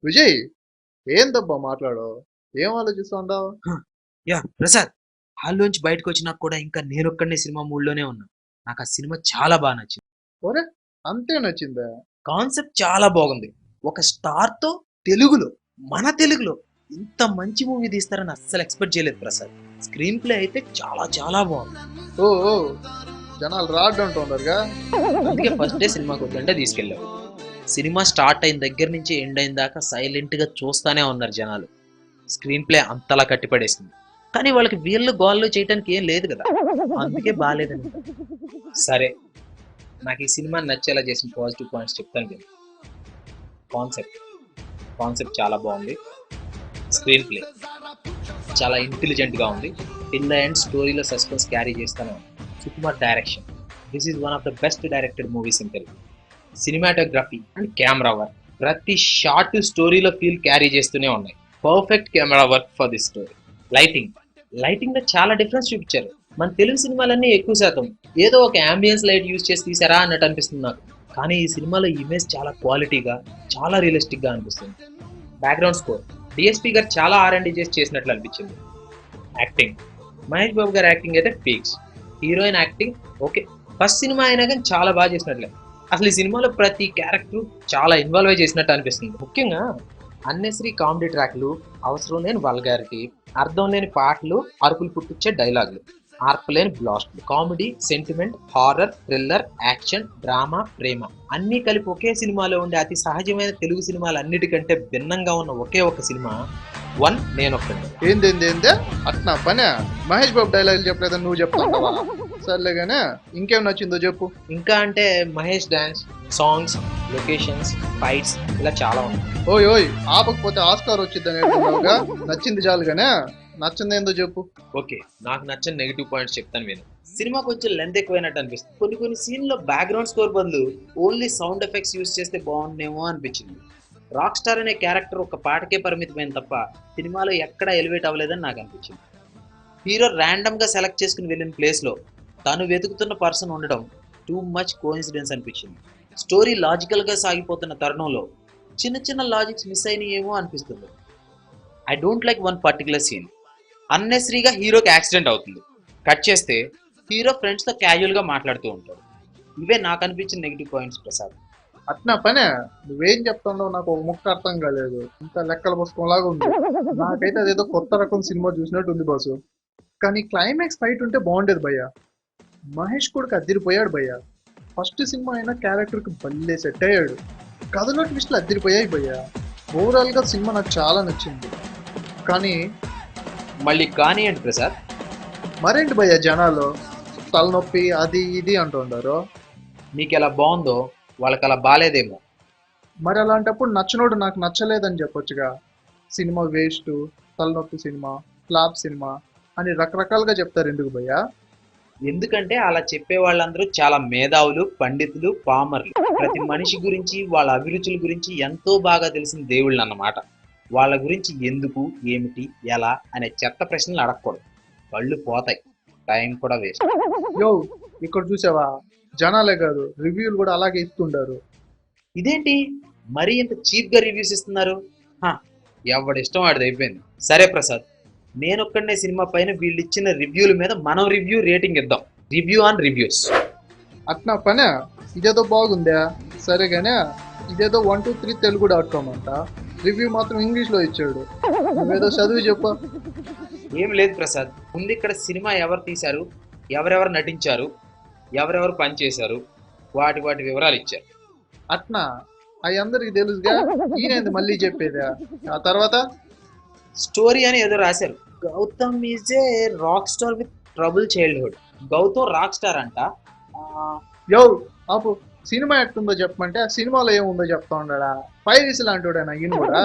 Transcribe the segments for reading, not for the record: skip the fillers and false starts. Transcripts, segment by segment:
విజయ్, ఏందబ్బా మాట్లాడు? ఏం ఆలోచిస్తాండావు? ప్రసాద్, హాల్లోంచి బయటకు వచ్చినాక కూడా ఇంకా నేనొక్కడినే సినిమా మూడ్‌లోనే ఉన్నా. నాకు ఆ సినిమా చాలా నచ్చింది. ఒరే, అంతే నచ్చిందా? కాన్సెప్ట్ చాలా బాగుంది. ఒక స్టార్‌తో తెలుగులో, మన తెలుగులో ఇంత మంచి మూవీ తీస్తారని అస్సలు ఎక్స్‌పెక్ట్ చేయలేదు ప్రసాద్. స్క్రీన్ ప్లే అయితే చాలా బాగుంది. ఓ ఓ జనాలు రాడ్డంటున్నారుగా. అందుకే ఫస్ట్ డే సినిమాకొద్దంటే తీసుకెళ్ళాం. సినిమా స్టార్ట్ అయిన దగ్గర నుంచి ఎండ్ అయిన దాకా సైలెంట్‌గా చూస్తానే ఉన్నారు జనాలు. స్క్రీన్ ప్లే అంతలా కట్టిపడేసింది. కానీ వాళ్ళకి వీళ్ళు గోలలో చేయటానికి ఏం లేదు కదా! అందుకే బాలేదని. సరే, నాకు ఈ సినిమా నచ్చేలా చేసిన పాజిటివ్ పాయింట్స్ చెప్తాను విను. కాన్సెప్ట్, కాన్సెప్ట్ చాలా బాగుంది. స్క్రీన్ ప్లే చాలా ఇంటెలిజెంట్‌గా ఉంది. టిల్ ద ఎండ్ స్టోరీలో సస్పెన్స్ క్యారీ చేస్తూనే ఉంది. Sukumar direction. This is one of the best directed movies in Telugu. Cinematography and camera work. ప్రతి షాట్ స్టోరీలో ఫీల్ క్యారీ చేస్తూనే ఉన్నాయి. Perfect camera work for this story. Lighting, lighting లో చాలా డిఫరెన్స్ చూపించారు. మన తెలుగు సినిమాలన్నీ ఎక్కువ శాతం ఏదో ఒక అంబియన్స్ లైట్ యూజ్ చేసి తీసారా అన్నట్టు అనిపిస్తుంది నాకు. కానీ ఈ సినిమాలో ఇమేజ్ చాలా క్వాలిటీగా, చాలా రియలిస్టిక్ గా అనిపిస్తుంది. బ్యాక్గ్రౌండ్ స్కోర్, డిఎస్పీ గారు చాలా R&D చేసి చేసినట్లు అనిపించింది. యాక్టింగ్, మహేష్ బాబు గారి యాక్టింగ్ అయితే peaks. Heroine acting okay, first cinema అయినా కానీ చాలా బాగా చేసినట్లే. అసలు ఈ సినిమాలో ప్రతి క్యారెక్టర్ చాలా ఇన్వాల్వ్ అయి చేసినట్టు అనిపిస్తుంది. ముఖ్యంగా అన్నెసరీ కామెడీ ట్రాక్లు, అవసరం లేని వల్గారిటీ, అర్థం లేని పాటలు, అరుపులు పుట్టించే డైలాగులు, ఆర్పలేని బ్లాస్ట్లు, comedy, sentiment, horror, thriller, action, drama, ప్రేమ అన్నీ కలిపి ఒకే సినిమాలో ఉండే అతి సహజమైన తెలుగు సినిమాలు అన్నిటికంటే భిన్నంగా ఉన్న ఒకే ఒక సినిమా వన్ నేనొక్కడిని. ఏందేందేందే అట్నా పనే? మహేష్ బాబు డైలాగులు చెప్పలేదని నువ్వు చెప్తావా? సర్లేగానే, ఇంకేం నచ్చిందో చెప్పు. ఇంకా అంటే Mahesh dance, songs, locations, fights ఇలా చాలా ఉన్నాయి. ఓయ్ ఓయ్, ఆపకపోతే ఆస్కార్ వచ్చిద్దని అనుకున్నావుగా. నచ్చింది చాలుగానే, నచ్చిందేందో చెప్పు. ఓకే, నాకు నచ్చిన నెగిటివ్ పాయింట్స్ చెప్తాను విను. సినిమా కొంచెం లెంత్ ఎక్కువైనట్టు అనిపిస్తుంది. కొన్ని సీన్లో బ్యాక్గ్రౌండ్ స్కోర్ బదులు ఓన్లీ సౌండ్ ఎఫెక్ట్స్ యూస్ చేస్తే బాగుండేమో అనిపించింది. రాక్ స్టార్ అనే క్యారెక్టర్ ఒక పాటకే పరిమితమైన తప్ప సినిమాలో ఎక్కడా ఎలివేట్ అవ్వలేదని నాకు అనిపించింది. హీరో ర్యాండమ్గా సెలెక్ట్ చేసుకుని వెళ్ళిన ప్లేస్లో తను వెతుకుతున్న పర్సన్ ఉండడం టూ మచ్ కోఇన్సిడెన్స్ అనిపించింది. స్టోరీ లాజికల్గా సాగిపోతున్న తరుణంలో చిన్న లాజిక్స్ మిస్ అయినాయేమో అనిపిస్తుంది. I don't like one particular scene. అన్నెసరీగా హీరోకి యాక్సిడెంట్ అవుతుంది. కట్ చేస్తే హీరో ఫ్రెండ్స్తో క్యాజువల్గా మాట్లాడుతూ ఉంటాడు. ఇవే నాకు అనిపించిన నెగిటివ్ పాయింట్స్ ప్రసాద్. అట్నా పనే? నువ్వేం చెప్తావు నాకు ఒక ముక్క అర్థం కాలేదు. ఇంత లెక్కల పుస్తకం లాగా ఉంది. నాకైతే అదేదో కొత్త రకం సినిమా చూసినట్టు ఉంది బాసు. కానీ క్లైమాక్స్ ఫైట్ ఉంటే బాగుండేది భయ్య. మహేష్ కూడా అదిరిపోయాడు భయ్య. ఫస్ట్ సినిమా అయినా క్యారెక్టర్కి భలే సెట్ అయ్యాడు. కథలో ట్విస్ట్లు అదిరిపోయాయి భయ్య. ఓవరాల్గా సినిమా నాకు చాలా నచ్చింది. కానీ మళ్ళీ కానియండి ప్రసాద్. మరేంటి భయ్య జనాలు తలనొప్పి అది ఇది అంటుండారు. మీకు ఎలా బాగుందో వాళ్ళకి అలా బాగాలేదేమో. మరి అలాంటప్పుడు నచ్చనోడు నాకు నచ్చలేదని చెప్పొచ్చుగా. సినిమా వేస్ట్, తలనొప్పి సినిమా, ఫ్లాప్ సినిమా అని రకరకాలుగా చెప్తారు ఎందుకు భయ్యా? ఎందుకంటే అలా చెప్పే వాళ్ళందరూ చాలా మేధావులు, పండితులు, పామర్లు. ప్రతి మనిషి గురించి, వాళ్ళ అభిరుచుల గురించి ఎంతో బాగా తెలిసిన దేవుళ్ళు అన్నమాట. వాళ్ళ గురించి ఎందుకు, ఏమిటి, ఎలా అనే చెత్త ప్రశ్నలు అడగకూడదు. కళ్ళు పోతాయి, టైం కూడా వేస్ట్. యో, ఇక్కడ చూసావా, జనాలే కాదు రివ్యూలు కూడా అలాగే ఇస్తుంటారు. ఇదేంటి మరీ ఇంత చీప్ గా రివ్యూస్ ఇస్తున్నారు? హా, ఎవడిష్టం వాడిది అయిపోయింది. సరే ప్రసాద్, నేనొక్కడనే సినిమా పైన వీళ్ళు ఇచ్చిన రివ్యూల మీద మనం రివ్యూ రేటింగ్ ఇద్దాం. Review on reviews. అట్నా పనే? ఇదేదో బాగుందా? సరేగానే, ఇదేదో 123 తెలుగు.com అంట. రివ్యూ మాత్రం ఇంగ్లీష్లో ఇచ్చాడు. నువ్వేదో చదివి చెప్పు. ఏం లేదు ప్రసాద్, ముందు ఇక్కడ సినిమా ఎవరు తీశారు, ఎవరెవరు నటించారు, ఎవరెవరు పనిచేశారు, వాటి వివరాలు ఇచ్చారు. అట్నా? అవి అందరికి తెలుసుగా, ఈయనేంది మళ్ళీ చెప్పేదా? ఆ తర్వాత స్టోరీ అని ఏదో రాశారు. Gautam is a rock star with trouble childhood. Gautam rock star అంట. ఆ, యో ఆపు, సినిమా ఎట్టుందో చెప్పమంటే ఆ సినిమాలో ఏముందో చెప్తా ఉన్నాడా? పైరిస్ లాంటివాడేనా ఈయన కూడా?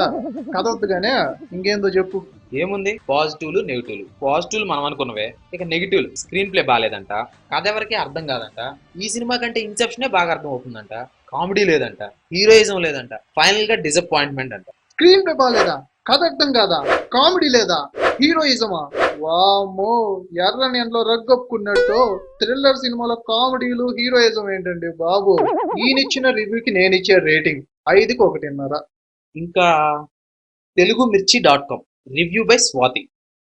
కథ వద్దుగానే, ఇంకేందో చెప్పు. ఏముంది, పాజిటివ్లు నెగిటివ్లు. పాజిటివ్లు మనం అనుకున్నవే, ఇక నెగిటివ్లు స్క్రీన్ ప్లే బాగాలేదంట, కథ ఎవరికి అర్థం కాదంట, ఈ సినిమా కంటే ఇన్సెప్షనే బాగా అర్థం అవుతుందంట, కామెడీ లేదంట, హీరోయిజం లేదంట, ఫైనల్ గా డిసప్పాయింట్మెంట్ అంట. స్క్రీన్ ప్లే బాగాలేదా? కథ అర్థం కాదా? కామెడీ లేదా? హీరోయిజమా? వామ్మో, ఎర్రని ఎండలో రగ్గొప్పుకున్నట్టు థ్రిల్లర్ సినిమాలో కామెడీలు హీరోయిజం ఏంటండి బాబు? ఈయనిచ్చిన రివ్యూకి నేను ఇచ్చే రేటింగ్ 5కి 1.5. ఇంకా తెలుగు మిర్చి .com రివ్యూ బై స్వాతి.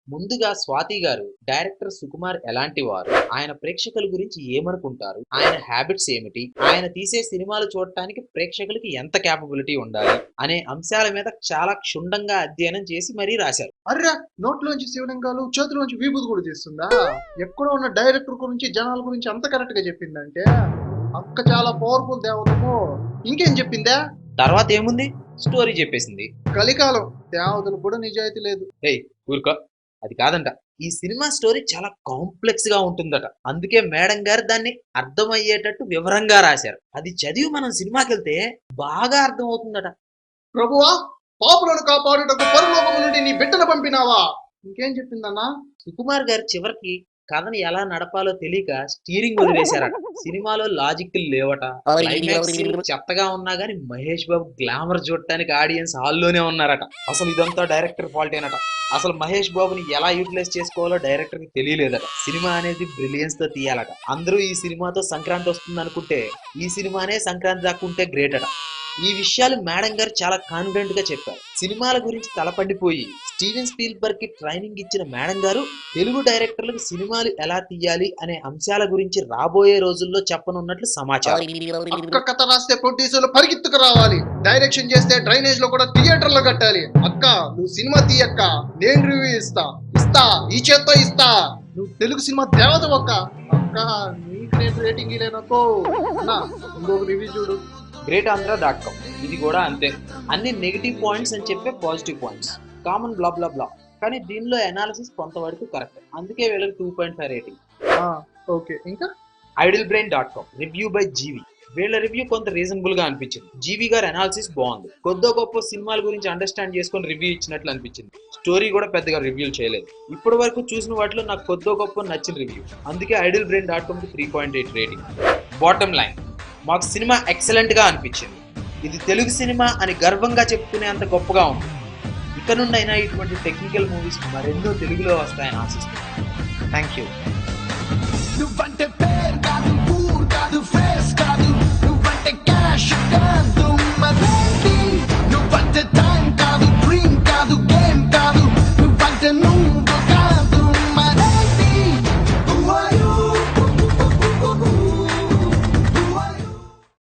ముందుగా స్వాతి గారు డైరెక్టర్ సుకుమార్ ఎలాంటి వారు, ఆయన ప్రేక్షకుల గురించి ఏమనుకుంటారు, ఆయన హ్యాబిట్స్ ఏమిటి, ఆయన తీసే సినిమాలు చూడటానికి ప్రేక్షకులకి ఎంత క్యాపబిలిటీ ఉండాలి అనే అంశాల మీద చాలా క్షుణ్ణంగా అధ్యయనం చేసి మరీ రాశారు. అర్రా, నోట్లోంచి శివలింగాలు చేతిలోంచి విభూతి కూడా తీస్తుందా? ఎక్కడో ఉన్న డైరెక్టర్ గురించి జనాల గురించి అంత కరెక్ట్ గా చెప్పిందంటే అక్క చాలా పవర్ఫుల్ దేవతము. ఇంకేం చెప్పిందా? తర్వాత ఏముంది, స్టోరీ చెప్పేసింది. కలికాలం దేవతలు కూడా నిజాయితీ లేదు. ఏయ్ ఊరుకో, అది కాదంట. ఈ సినిమా స్టోరీ చాలా కాంప్లెక్స్ గా ఉంటుందట. అందుకే మేడం గారు దాన్ని అర్థమయ్యేటట్టు వివరంగా రాశారు. అది చదివి మనం సినిమాకి వెళ్తే బాగా అర్థం అవుతుందట. ప్రభువా, పాపులను కాపాడుటకు పరలోకము నుండి నీ బిడ్డను పంపినావా? ఇంకేం చెప్పిందన్నా? సుకుమార్ గారు చివరికి కథని ఎలా నడపాలో తెలియక స్టీరింగ్ వదిలేశారట. సినిమాలో లాజిక్లు లేవట. క్లైమాక్స్ చెత్తగా ఉన్నా గానీ మహేష్ బాబు గ్లామర్ చూడటానికి ఆడియన్స్ హాల్లోనే ఉన్నారట. అసలు ఇదంతా డైరెక్టర్ ఫాల్టేనట. అసలు మహేష్ బాబుని ఎలా యూటిలైజ్ చేసుకోవాలో డైరెక్టర్ కి తెలియలేదట. సినిమా అనేది బ్రిలియన్స్ తో తీయాలట. అందరూ ఈ సినిమాతో సంక్రాంతి వస్తుంది అనుకుంటే ఈ సినిమానే సంక్రాంతి దాక్కుంటే గ్రేట్ అట. ఈ విషయాలు మేడం గారు చాలా కాన్ఫిడెంట్ గా చెప్పారు. సినిమాల గురించి తలపండిపోయి స్టీవెన్ స్పీల్బర్గ్ కి ట్రైనింగ్ ఇచ్చిన మేడం గారు తెలుగు డైరెక్టర్లకు సినిమాలు ఎలా తీయాలి అనే అంశాల గురించి రాబోయే రోజుల్లో చెప్పనున్నట్లు సమాచారం. అక్క కథ రాస్తే ప్రొడ్యూసర్లు పరిగెత్తుకు రావాలి. డైరెక్షన్ చేస్తే డ్రైనేజ్ లో కూడా థియేటర్లో కట్టాలి. అక్క నువ్వు సినిమా తీయక్క, నేను రివ్యూ ఇస్తా. ఈ చేత్తో ఇస్తా. నువ్వు తెలుగు సినిమా దేవత అక్క. అక్క నీకు నేను రేటింగ్ ఇలేనకో. ఇంకొక రివ్యూ చూడు. greatanandhra.com ఇది కూడా అంతే. అన్ని నెగిటివ్ పాయింట్స్ అని చెప్పే పాజిటివ్ పాయింట్స్, కామన్ బ్లా బ్లా బ్లా. కానీ దీనిలో అనాలిసిస్ కొంతవరకు కరెక్ట్. అందుకే వీళ్ళకి 2.5 రేటింగ్. ఓకే, ఇంకా idlebrain.com రివ్యూ బై జీవి. వీళ్ళ రివ్యూ కొంత రీజనబుల్ గా అనిపించింది. జీవి గారి అనాలిసిస్ బాగుంది. కొద్దో గొప్ప సినిమాల గురించి అండర్స్టాండ్ చేసుకొని రివ్యూ ఇచ్చినట్లు అనిపించింది. స్టోరీ కూడా పెద్దగా రివ్యూలు చేయలేదు. ఇప్పటి వరకు చూసిన వాటిలో నాకు కొద్దో గొప్ప నచ్చిన రివ్యూ. అందుకే idlebrain.com కి 3.8 రేటింగ్. బాటమ్ లైన్, మాకు సినిమా ఎక్సలెంట్ గా అనిపించింది. ఇది తెలుగు సినిమా అని గర్వంగా చెప్పుకునే అంత గొప్పగా ఉంది. ఇక నుండి అయినా ఇటువంటి టెక్నికల్ మూవీస్ మరెన్నో తెలుగులో వస్తాయని ఆశిస్తున్నాను. Thank you. నువ్వంటే పేరు కాదు, ఊరు కాదు, ఫేస్ కాదు, నువ్వంటే క్యాష్ కాదు.